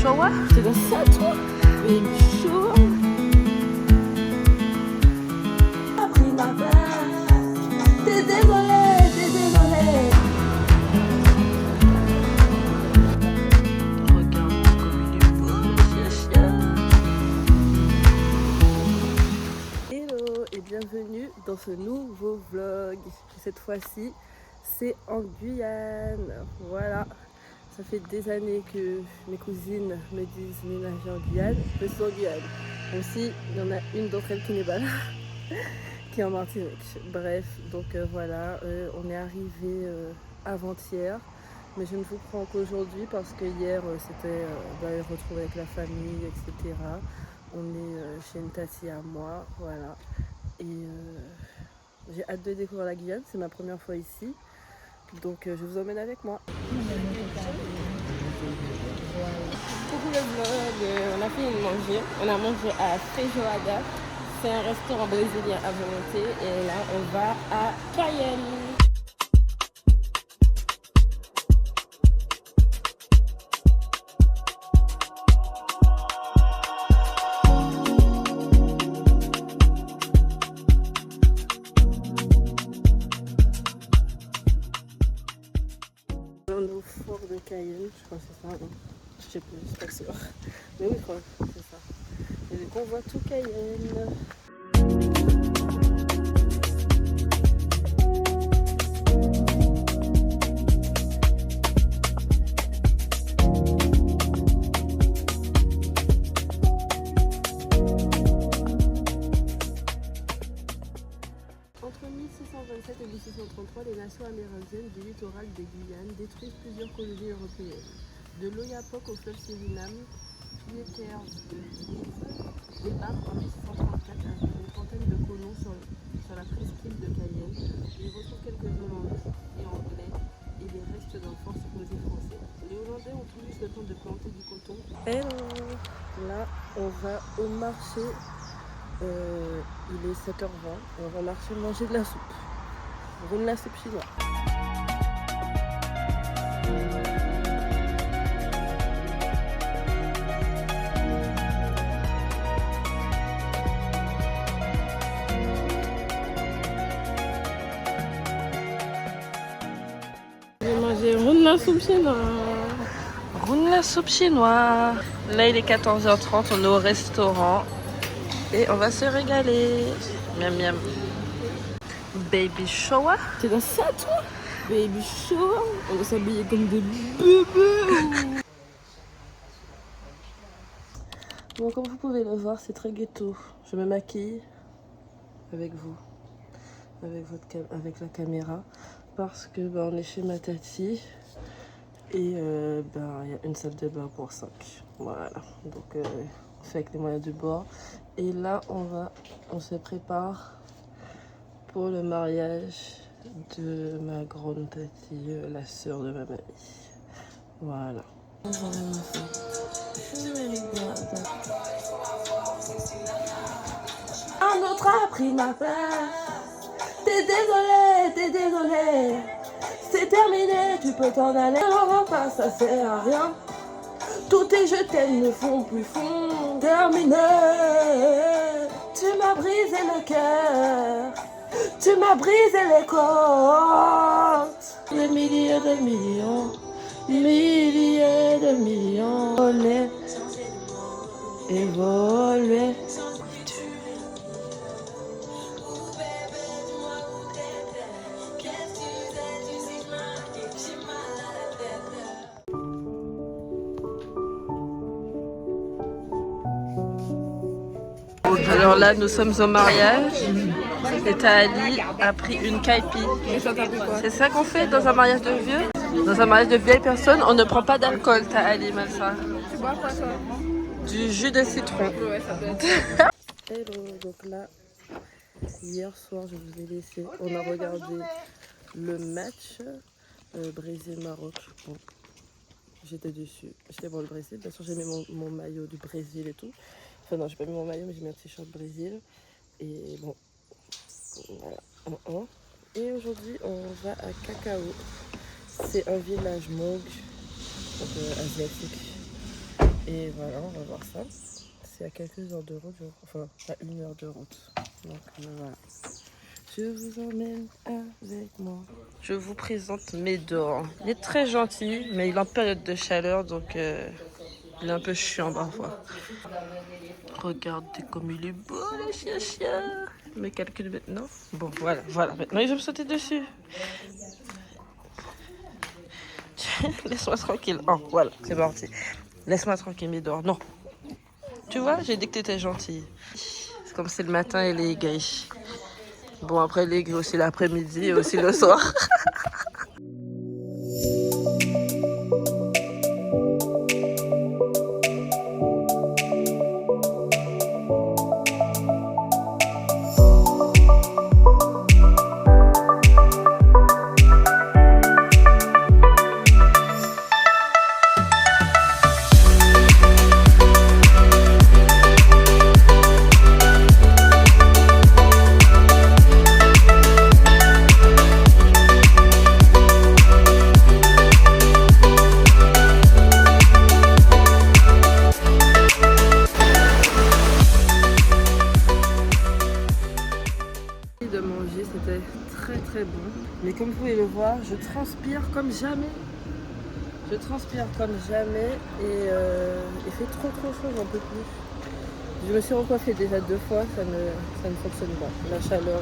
shower. C'est dans ça toi. Baby shower. A pris ma place. T'es désolé, t'es désolé. Regarde comme il est beau, chien. Hello et bienvenue dans ce nouveau vlog. Cette fois-ci, c'est en Guyane. Voilà. Ça fait des années que mes cousines me disent ménager en Guyane, je suis en Guyane. Aussi, il y en a une d'entre elles qui n'est pas là, qui est en Martinique. Bref, donc voilà, on est arrivé avant-hier, mais je ne vous prends qu'aujourd'hui parce que hier c'était retrouver avec la famille, etc. On est chez une tati à moi, voilà. Et j'ai hâte de découvrir la Guyane, c'est ma première fois ici. Donc je vous emmène avec moi. Coucou le vlog, on a fini de manger. On a mangé à Feijoada. C'est un restaurant brésilien à volonté. Et là on va à Cayenne. On est au fort de Cayenne, je crois que c'est ça, non? Je sais plus, je suis pas sûre. Mais oui, je crois que c'est ça. Et donc on voit tout Cayenne. Entre 1627 et 1633, les nations amérindiennes du littoral des Guyanes détruisent plusieurs colonies européennes. De l'Oyapock au fleuve Suriname, Pieter de Vries débarque en 1634 avec une trentaine de colons sur la presqu'île de Cayenne. Ils retrouvent quelques Hollandais et Anglais et les restes d'un fort supposé français. Les Hollandais ont tout juste le temps de planter du coton. Hello. Là, on va au marché. Il est 7h20. On va marcher manger de la soupe. Roule la soupe chinoise. Roule la soupe chinoise. Roule la soupe chinoise. Là il est 14h30, on est au restaurant et on va se régaler. Miam miam. Baby shower. T'es dans ça toi? Baby shower. On va s'habiller comme des bébés. Bon, comme vous pouvez le voir, c'est très ghetto. Je me maquille avec vous, avec la caméra. Parce que on est chez ma tati et il y a une salle de bain pour 5. Voilà, donc on fait avec les moyens du bord. Et là on se prépare pour le mariage de ma grande tati, la sœur de ma mamie. Voilà. Un autre a pris ma place. T'es désolé, t'es désolé. C'est terminé, tu peux t'en aller. Non, pas, ça sert à rien. Tous tes je t'aime ne font plus fond. Terminé. Tu m'as brisé le cœur. Tu m'as brisé les côtes. Des milliers de millions. Milliers de millions. Voler et voler. Alors là, nous sommes au mariage et Taali a pris une caipi. C'est ça qu'on fait dans un mariage de vieux? Dans un mariage de vieilles personnes, on ne prend pas d'alcool, Taali, Malsa. Tu bois quoi toi? Du jus de citron. Ouais, ça doit être. Hello, donc là, hier soir, je vous ai laissé, on a regardé le match Brésil-Maroc. Bon, j'étais dessus. J'étais pour le Brésil. Bien sûr, j'ai mis mon maillot du Brésil et tout. Enfin non, j'ai pas mis mon maillot, mais j'ai mis un t-shirt Brésil. Et bon, voilà. Et aujourd'hui, on va à Cacao. C'est un village Hmong, donc asiatique. Et voilà, on va voir ça. C'est à quelques heures de route, enfin à 1 heure de route. Donc voilà. Je vous emmène avec moi. Je vous présente Médor. Il est très gentil, mais il est en période de chaleur, donc il est un peu chiant parfois. Regardez comme il est beau, le chien. Il me calcule maintenant. Bon, voilà. Maintenant, il veut me sauter dessus. Laisse-moi tranquille. Oh, voilà, c'est parti. Laisse-moi tranquille, Médor. Non. Tu vois, j'ai dit que t'étais gentil. C'est comme c'est le matin et les gris. Bon, après, les gris aussi l'après-midi et aussi le soir. De manger, c'était très bon. Mais comme vous pouvez le voir, je transpire comme jamais. Je transpire comme jamais et il fait trop chaud, j'en peux plus. Je me suis recoiffée déjà 2 fois, ça ne fonctionne pas. La chaleur,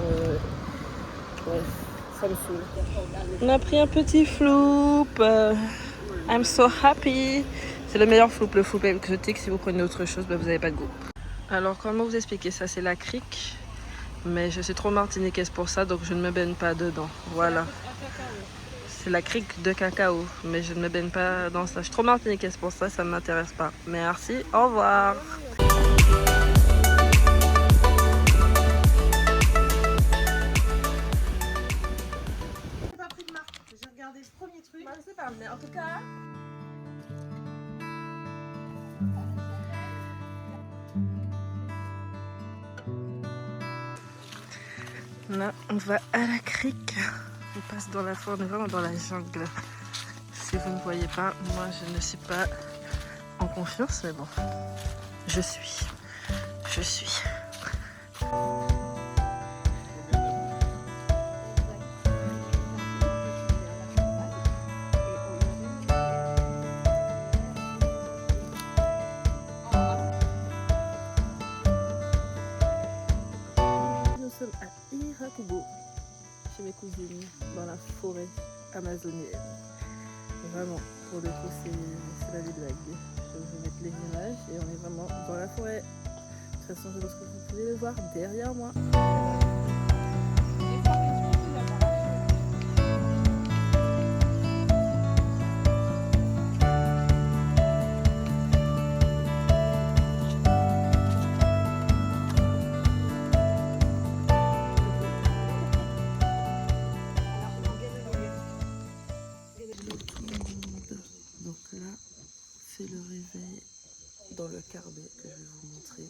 bref, ça me saoule. On a pris un petit floup. I'm so happy. C'est le meilleur floup, le floup exotique. Si vous prenez autre chose, vous n'avez pas de goût. Alors comment vous expliquer ça? C'est la crique. Mais je suis trop martiniquaise pour ça, donc je ne me baigne pas dedans. Voilà. C'est la crique de cacao, mais je ne me baigne pas dans ça. Je suis trop martiniquaise pour ça, ça ne m'intéresse pas. Merci, au revoir. J'ai pas pris de marque, j'ai regardé le premier truc. Moi, je sais pas, mais en tout cas... Là, on va à la crique. On passe dans la forêt, on est vraiment dans la jungle. Si vous ne voyez pas, moi je ne suis pas en confiance, mais bon, je suis. Nous sommes à Irakubo, chez mes cousines, dans la forêt amazonienne. Vraiment, pour le coup, c'est la blague. Je vais vous mettre les images et on est vraiment dans la forêt. De toute façon, je pense que vous pouvez le voir derrière moi. Donc là, c'est le réveil dans le carbet que je vais vous montrer.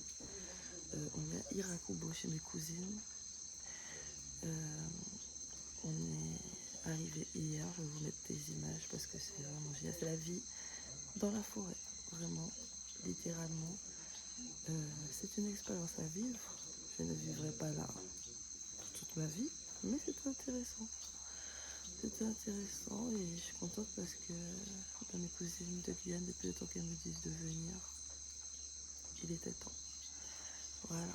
On est à Irakubo chez mes cousines. On est arrivé hier, je vais vous mettre des images parce que c'est vraiment génial. C'est la vie dans la forêt, vraiment, littéralement. C'est une expérience à vivre. Je ne vivrai pas là toute ma vie, mais c'est intéressant. C'était intéressant et je suis contente parce que mes cousines de Guyane, depuis le temps qu'elles me disent de venir, il était temps. Voilà.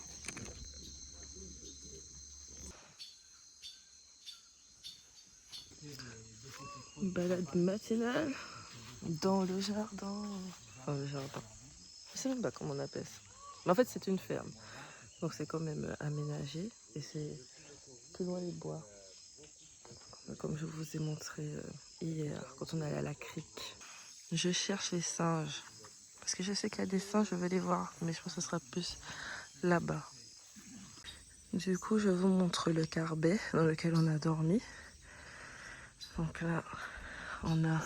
Une balade matinale dans le jardin. Enfin, le jardin. Je sais même pas comment on appelle ça. Mais en fait, c'est une ferme. Donc, c'est quand même aménagé. Et c'est plus loin les bois. Comme je vous ai montré hier, quand on allait à la crique. Je cherche les singes. Parce que je sais qu'il y a des singes, je vais les voir. Mais je pense que ce sera plus là-bas. Du coup, je vous montre le carbet dans lequel on a dormi. Donc là, on a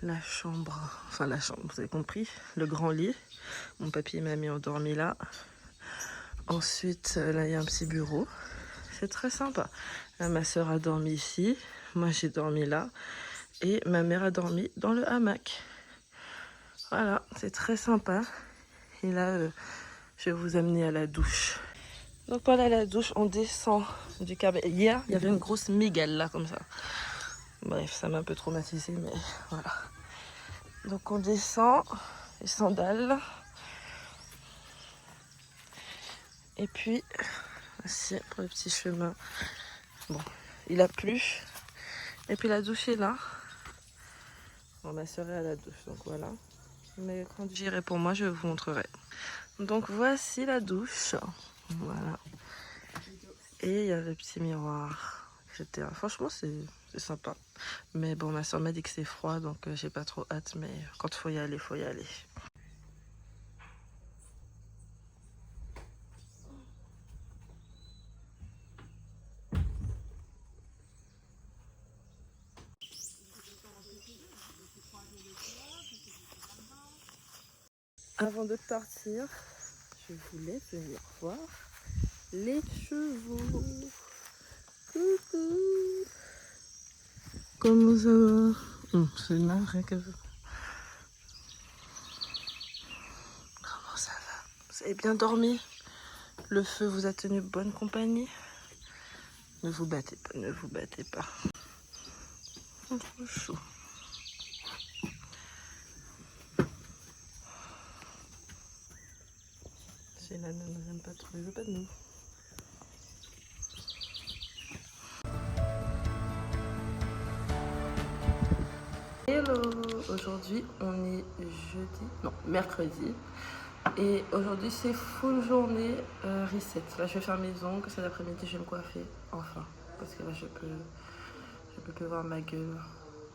la chambre, enfin la chambre, vous avez compris, le grand lit. Mon papy et mamie ont dormi là. Ensuite, là, il y a un petit bureau. C'est très sympa. Là, ma soeur a dormi ici. Moi, j'ai dormi là. Et ma mère a dormi dans le hamac. Voilà, c'est très sympa. Et là, je vais vous amener à la douche. Donc voilà la douche, on descend du câble. Hier, il y avait une grosse migale là, comme ça. Bref, ça m'a un peu traumatisé, mais voilà. Donc on descend, les sandales. Et puis, voici pour le petit chemin. Bon, il a plu. Et puis la douche est là. Bon, ma soeur est à la douche, donc voilà. Mais quand j'irai pour moi, je vous montrerai. Donc voici la douche. Voilà. Et il y a le petit miroir, etc. Franchement, c'est sympa. Mais bon, ma soeur m'a dit que c'est froid, donc j'ai pas trop hâte. Mais quand il faut y aller, il faut y aller. Avant de partir, je voulais venir voir les chevaux. Coucou. Comment ça va? C'est navré que vous. Comment ça va? Vous avez bien dormi? Le feu vous a tenu bonne compagnie? Ne vous battez pas, ne vous battez pas. Oh, trop chaud. Sheila ne nous aime pas trop, elle veut pas de nous. Hello! Aujourd'hui on est mercredi. Et aujourd'hui c'est full journée reset. Là je vais faire mes ongles, cet après-midi je vais me coiffer, enfin. Parce que là je peux plus voir ma gueule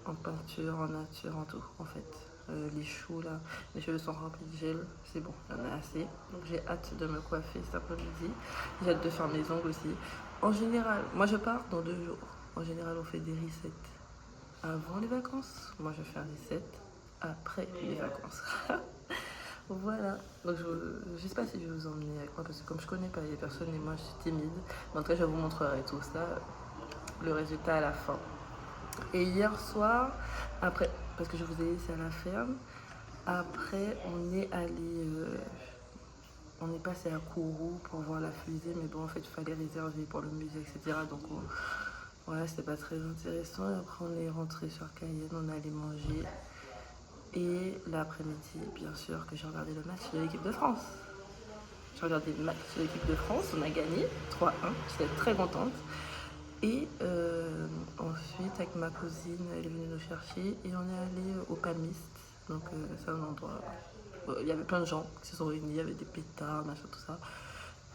en peinture, en nature, en tout en fait. Les choux là, mes cheveux sont remplis de gel, c'est bon, il y en a assez. Donc j'ai hâte de me coiffer cet après-midi. J'ai hâte de faire mes ongles aussi. En général, moi je pars dans 2 jours. En général on fait des resets avant les vacances. Moi je fais un reset après les vacances. Voilà, donc je sais pas si je vais vous emmener avec moi parce que comme je connais pas les personnes et moi je suis timide. Mais en tout cas je vous montrerai tout ça, le résultat à la fin. Et hier soir, après, parce que je vous ai laissé à la ferme, après on est allé, on est passé à Kourou pour voir la fusée, mais bon en fait il fallait réserver pour le musée, etc. Donc voilà, c'était pas très intéressant. Et après on est rentré sur Cayenne, on allait manger. Et l'après-midi, bien sûr que j'ai regardé le match de l'équipe de France. J'ai regardé le match de l'équipe de France, on a gagné 3-1, j'étais très contente. Et ensuite, avec ma cousine, elle est venue nous chercher et on est allé au Palmiste. Donc c'est un endroit, il y avait plein de gens qui se sont réunis, il y avait des pétards, machin, tout ça.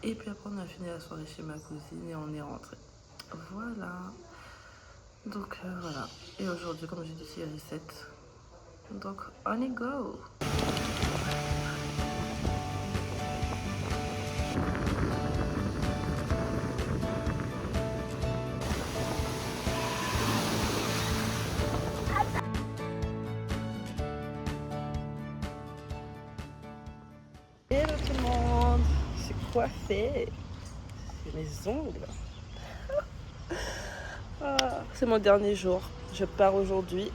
Et puis après, on a fini la soirée chez ma cousine et on est rentré. Voilà. Donc voilà. Et aujourd'hui, comme j'ai dit, c'est reset. Donc on y go. Hello tout le monde, je suis coiffée, c'est mes ongles. Ah, c'est mon dernier jour, je pars aujourd'hui,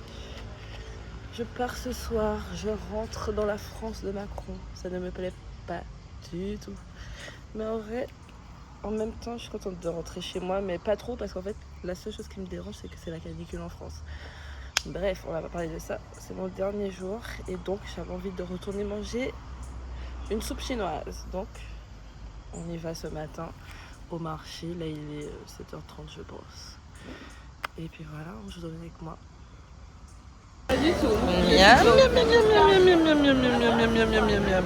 je pars ce soir, je rentre dans la France de Macron. Ça ne me plaît pas du tout. Mais en vrai, en même temps, je suis contente de rentrer chez moi, mais pas trop parce qu'en fait, la seule chose qui me dérange, c'est que c'est la canicule en France. Bref, on va pas parler de ça, c'est mon dernier jour et donc j'avais envie de retourner manger une soupe chinoise. Donc, on y va ce matin au marché. Là, il est 7h30, je pense. Et puis voilà, je vous donne avec moi. Pas du tout. Miam, miam, miam, miam, miam, miam, miam, miam, miam, miam, miam, miam, miam.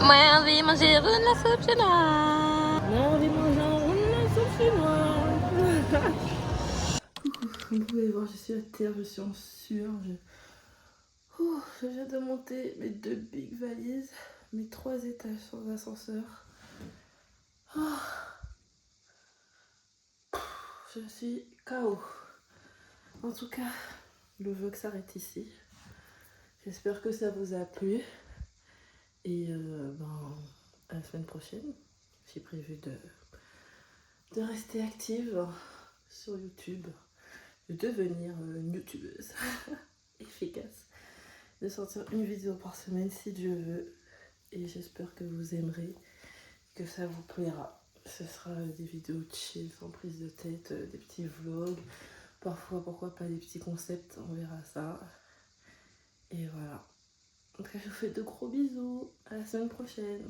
Moi, j'ai envie de manger une soupe chinoise. Moi, j'ai envie de manger une soupe chinoise. Coucou, vous pouvez voir, je suis à terre, je suis en sueur. Je viens de monter mes 2 big valises, mes 3 étages sans ascenseur. Oh. Je suis KO. En tout cas, le vlog s'arrête ici. J'espère que ça vous a plu. Et à la semaine prochaine. J'ai prévu de rester active sur YouTube. devenir une youtubeuse efficace, de sortir une vidéo par semaine si Dieu veut. Et j'espère que vous aimerez, que ça vous plaira. Ce sera des vidéos chill, sans prise de tête, des petits vlogs, parfois pourquoi pas des petits concepts, on verra ça. Et voilà. En tout cas, je vous fais de gros bisous, à la semaine prochaine.